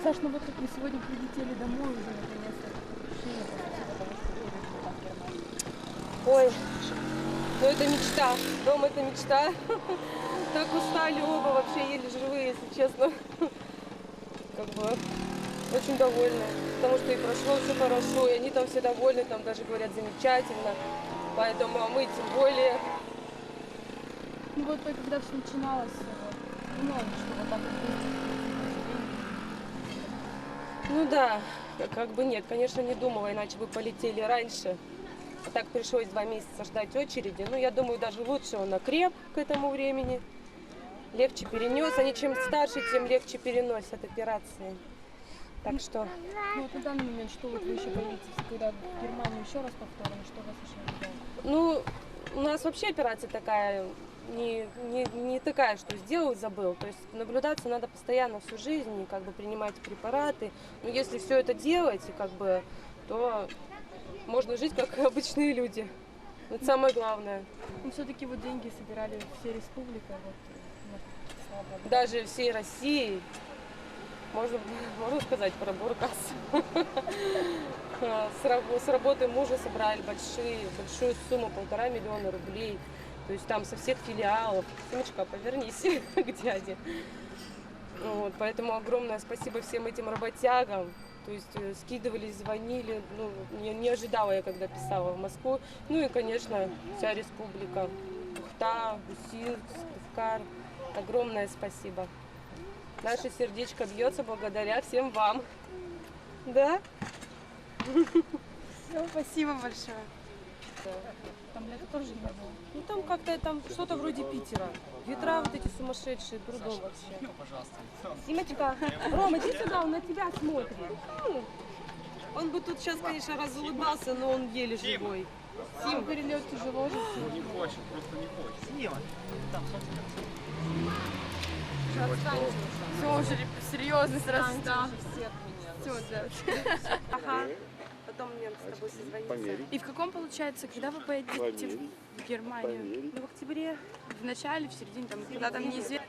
Саш, ну вот как вы сегодня прилетели домой уже наконец-то. Ощущение после того, что были там в Германии. Ой, ну это мечта. Дом это мечта. Так устали оба, вообще еле живые, если честно. Как бы очень довольны. Потому что и прошло все хорошо, и они там все довольны, там даже говорят замечательно. Поэтому а мы тем более. Ну вот когда все начиналось, вот, думала, что вот так вот вместе. Ну да, как бы нет, конечно, не думала, иначе бы полетели раньше. А так пришлось 2 месяца ждать очереди. Ну, я думаю, даже лучше он окреп к этому времени. Легче перенес. Они чем старше, тем легче переносят операции. Так что... Ну вот на данный момент, что вот вы еще боитесь, когда в Германию еще раз повторно, что вас еще ожидает? Ну, у нас вообще операция такая, не такая, что сделал и забыл. То есть наблюдаться надо постоянно всю жизнь, и как бы принимать препараты. Но если все это делать, и как бы, то можно жить как обычные люди. Это самое главное. Ну все-таки вот деньги собирали все республики, вот, слава богу. Даже всей России, можно сказать, пробор касс. С работы мужа собрали большую сумму, 1,5 миллиона рублей. То есть там со всех филиалов. Сумочка, повернись к дяде. Вот, поэтому огромное спасибо всем этим работягам. То есть скидывались, звонили. Ну, не ожидала я, когда писала в Москву. Ну и, конечно, вся республика. Ухта, Усинск, Сыктывкар. Огромное спасибо. Наше сердечко бьется благодаря всем вам. Да? Все, спасибо большое. Там лето тоже не было. Ну там как-то там что-то вроде Питера. Ветра вот эти сумасшедшие, трудом вообще. Симочка, Рома, иди сюда, он на тебя смотрит. Он бы тут сейчас, конечно, разулыбался, но он еле живой. Сим, перелет тяжело же. Не хочет, просто не хочет. Сима, там, собственно. Все уже серьезно сразу. Да, все от меня. Все, да. Ага. Потом мне с тобой созвониться. И в каком, получается, когда вы поедете в Германию? Ну, в октябре. В начале, в середине, там, когда там неизвестно.